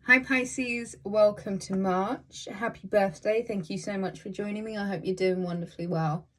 Hi Pisces, welcome to March. Happy birthday. Thank you so much for joining me. I hope you're doing wonderfully well.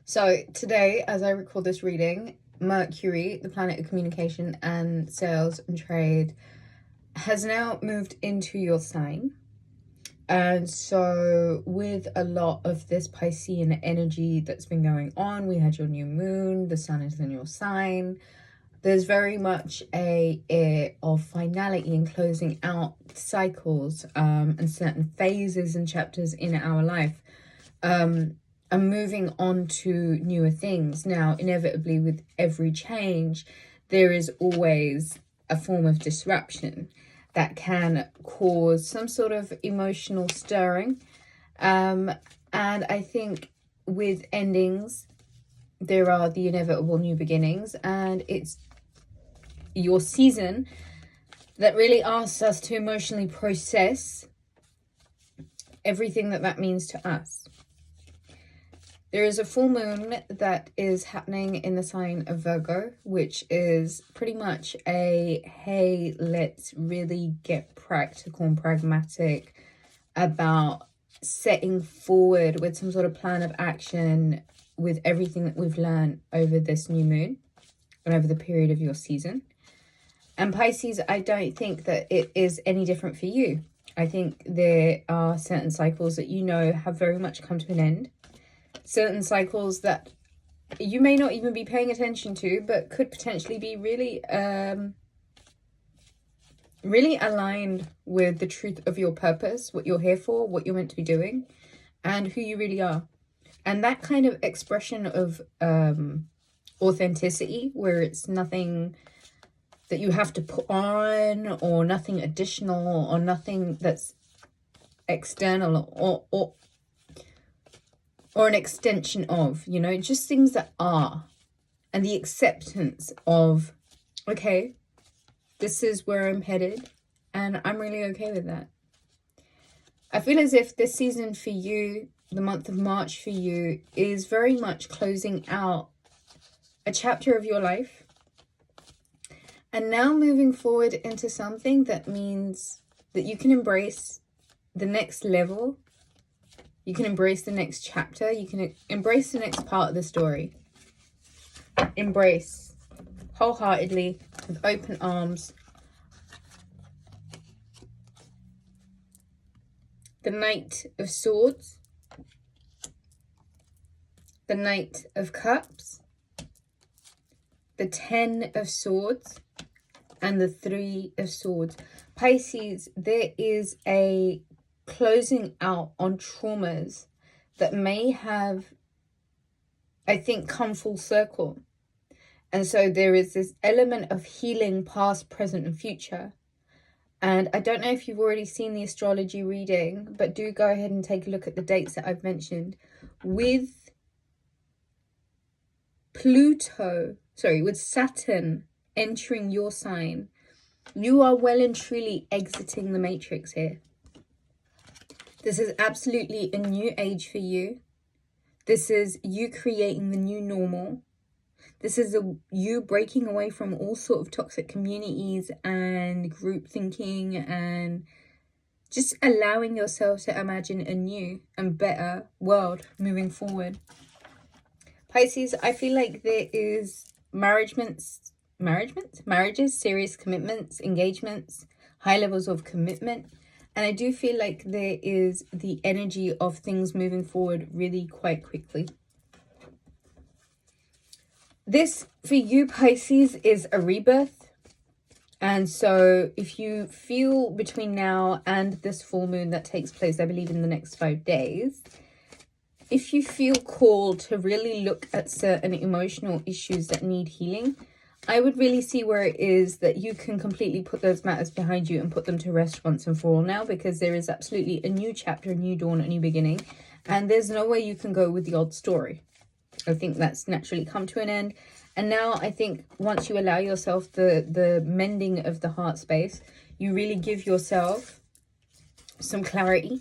So today, as I record this reading, Mercury, the planet of communication and sales and trade, has now moved into your sign. And so with a lot of this Piscean energy that's been going on, we had your new moon, the sun is in your sign. There's very much a air of finality and closing out cycles and certain phases and chapters in our life, and moving on to newer things. Now, inevitably, with every change, there is always a form of disruption that can cause some sort of emotional stirring. And I think with endings, there are the inevitable new beginnings, and it's your season that really asks us to emotionally process everything that means to us. There is a full moon that is happening in the sign of Virgo, which is pretty much a, hey, let's really get practical and pragmatic about setting forward with some sort of plan of action with everything that we've learned over this new moon and over the period of your season. And Pisces, I don't think that it is any different for you. I think there are certain cycles that have very much come to an end. Certain cycles that you may not even be paying attention to, but could potentially be really aligned with the truth of your purpose, what you're here for, what you're meant to be doing, and who you really are. And that kind of expression of authenticity, where it's nothing that you have to put on, or nothing additional, or nothing that's external, or an extension of, just things that are, and the acceptance of, okay, this is where I'm headed, and I'm really okay with that. I feel as if this season for you, the month of March for you, is very much closing out a chapter of your life, and now moving forward into something that means that you can embrace the next level. You can embrace the next chapter. You can embrace the next part of the story. Embrace wholeheartedly with open arms. The Knight of Swords. The Knight of Cups. The Ten of Swords. And the Three of Swords. Pisces, there is a closing out on traumas that may have, I think, come full circle. And so there is this element of healing past, present, and future. And I don't know if you've already seen the astrology reading, but do go ahead and take a look at the dates that I've mentioned. With with Saturn entering your sign, you are well and truly exiting the matrix here. This is absolutely a new age for you. This is you creating the new normal. This is you breaking away from all sort of toxic communities and group thinking, and just allowing yourself to imagine a new and better world moving forward. Pisces, I feel like there is marriages, serious commitments, engagements, high levels of commitment. And I do feel like there is the energy of things moving forward really quite quickly. This, for you, Pisces, is a rebirth. And so if you feel between now and this full moon that takes place, I believe, in the next 5 days, if you feel called to really look at certain emotional issues that need healing, I would really see where it is that you can completely put those matters behind you and put them to rest once and for all now, because there is absolutely a new chapter, a new dawn, a new beginning, and there's no way you can go with the old story. I think that's naturally come to an end. And now I think once you allow yourself the mending of the heart space, you really give yourself some clarity.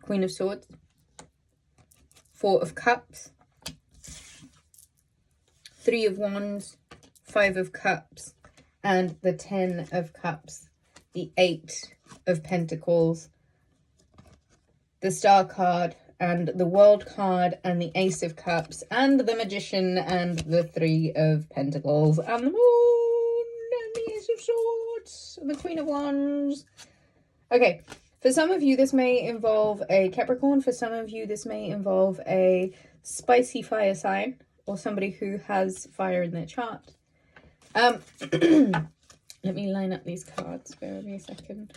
Queen of Swords. Four of Cups. Three of Wands, Five of Cups, and the 10 of Cups. the Eight of Pentacles, the Star card, and the World card, and the Ace of Cups, and the Magician, and the Three of Pentacles, and the Moon, and the Ace of Swords, and the Queen of Wands. Okay, for some of you, this may involve a Capricorn. For some of you, this may involve a spicy fire sign, or somebody who has fire in their chart. Let me line up these cards. Bear with me a second.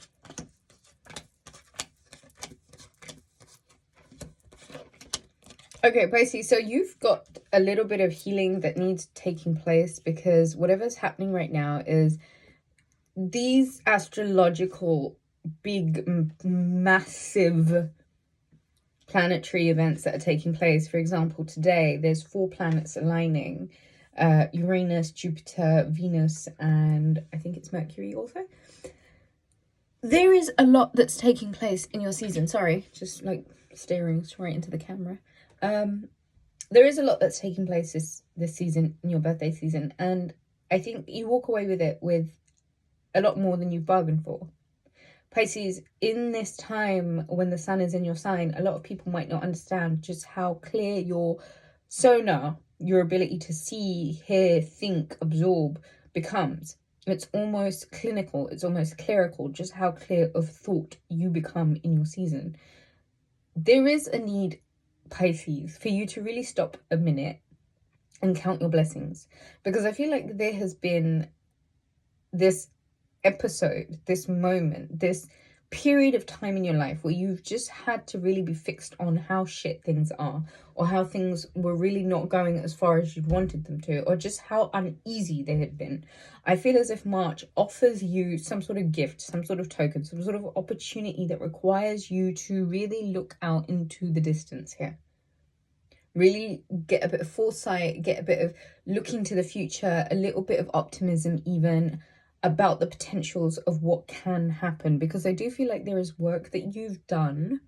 Okay, Pisces, so you've got a little bit of healing that needs taking place, because whatever's happening right now is these astrological big, massive planetary events that are taking place. For example, today there's 4 planets aligning. Uranus, Jupiter, Venus, and I think it's Mercury also. There is a lot that's taking place in your season. Sorry, just like staring straight into the camera. There is a lot that's taking place this season, in your birthday season, and I think you walk away with it with a lot more than you've bargained for. Pisces, in this time when the sun is in your sign, a lot of people might not understand just how clear your sonar, your ability to see, hear, think, absorb becomes. It's almost clinical, it's almost clerical, just how clear of thought you become in your season. There is a need, Pisces, for you to really stop a minute and count your blessings, because I feel like there has been this episode, this moment, this period of time in your life where you've just had to really be fixed on how shit things are, or how things were really not going as far as you'd wanted them to, or just how uneasy they had been. I feel as if March offers you some sort of gift, some sort of token, some sort of opportunity that requires you to really look out into the distance here. Really get a bit of foresight, get a bit of looking to the future, a little bit of optimism even, about the potentials of what can happen, because I do feel like there is work that you've done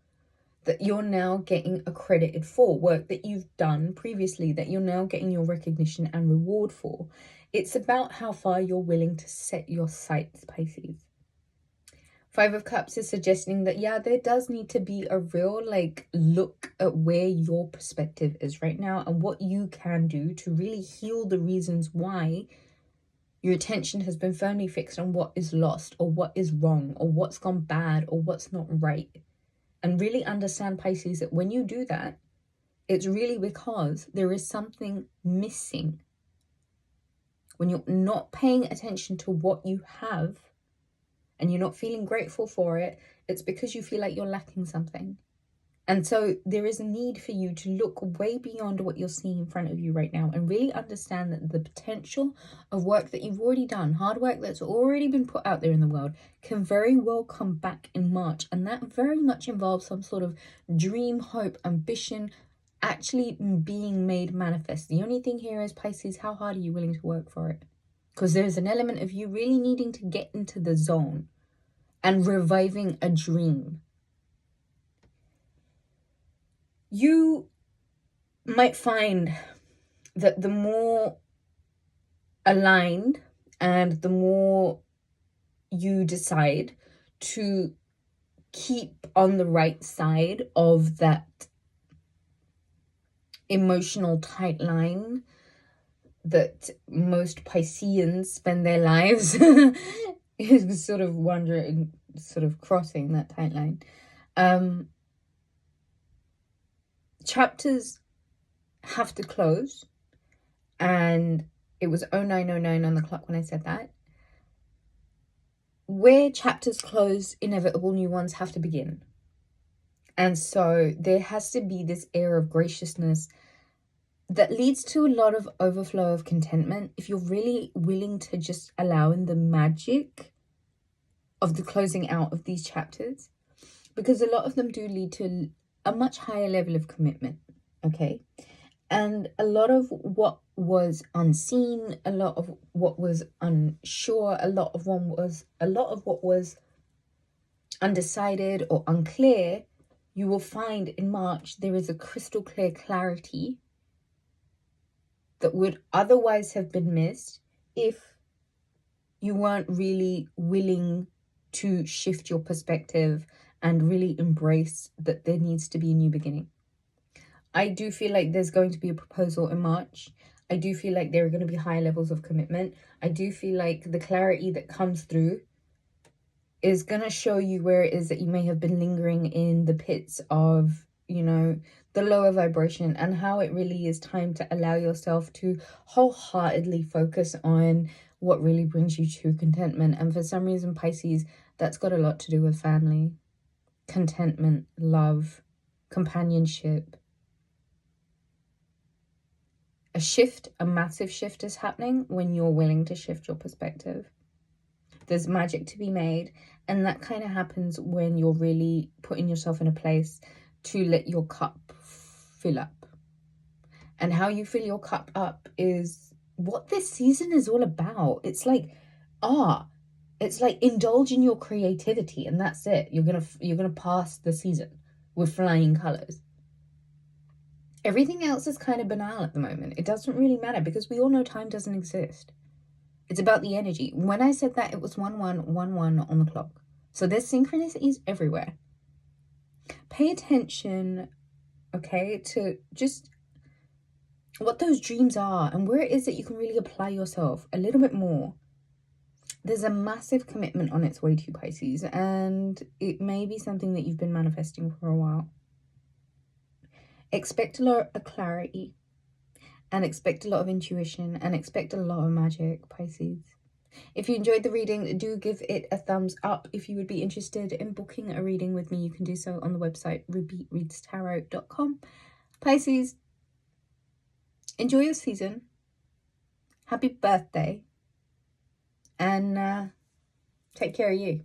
that you're now getting accredited for, work that you've done previously that you're now getting your recognition and reward for. It's about how far you're willing to set your sights, Pisces. 5 of Cups is suggesting that, yeah, there does need to be a real look at where your perspective is right now and what you can do to really heal the reasons why your attention has been firmly fixed on what is lost, or what is wrong, or what's gone bad, or what's not right. And really understand, Pisces, that when you do that, it's really because there is something missing. When you're not paying attention to what you have and you're not feeling grateful for it, it's because you feel like you're lacking something. And so there is a need for you to look way beyond what you're seeing in front of you right now and really understand that the potential of work that you've already done, hard work that's already been put out there in the world, can very well come back in March. And that very much involves some sort of dream, hope, ambition, actually being made manifest. The only thing here is, Pisces, how hard are you willing to work for it? Because there's an element of you really needing to get into the zone and reviving a dream. You might find that the more aligned and the more you decide to keep on the right side of that emotional tight line that most Pisceans spend their lives is sort of wandering, sort of crossing that tight line. Chapters have to close, and it was 0909 on the clock when I said that. Where chapters close, inevitable new ones have to begin. And so there has to be this air of graciousness that leads to a lot of overflow of contentment if you're really willing to just allow in the magic of the closing out of these chapters, because a lot of them do lead to a much higher level of commitment, okay? And a lot of what was unseen, a lot of what was unsure, a lot of what was undecided or unclear, you will find in March there is a crystal clear clarity that would otherwise have been missed if you weren't really willing to shift your perspective and really embrace that there needs to be a new beginning. I do feel like there's going to be a proposal in March. I do feel like there are going to be higher levels of commitment. I do feel like the clarity that comes through is going to show you where it is that you may have been lingering in the pits of, you know, the lower vibration, and how it really is time to allow yourself to wholeheartedly focus on what really brings you true contentment. And for some reason, Pisces, that's got a lot to do with family, contentment, love, companionship. A shift, a massive shift is happening when you're willing to shift your perspective. There's magic to be made, and that kind of happens when you're really putting yourself in a place to let your cup fill up. And how you fill your cup up is what this season is all about. It's like art. It's like indulge in your creativity, and that's it. You're gonna pass the season with flying colors. Everything else is kind of banal at the moment. It doesn't really matter because we all know time doesn't exist. It's about the energy. When I said that, it was 1111 on the clock. So there's synchronicities everywhere. Pay attention, okay, to just what those dreams are and where it is that you can really apply yourself a little bit more. There's a massive commitment on its way to you, Pisces, and it may be something that you've been manifesting for a while. Expect a lot of clarity, and expect a lot of intuition, and expect a lot of magic, Pisces. If you enjoyed the reading, do give it a thumbs up. If you would be interested in booking a reading with me, you can do so on the website rubyreadstarot.com. Pisces, enjoy your season. Happy birthday. And take care of you.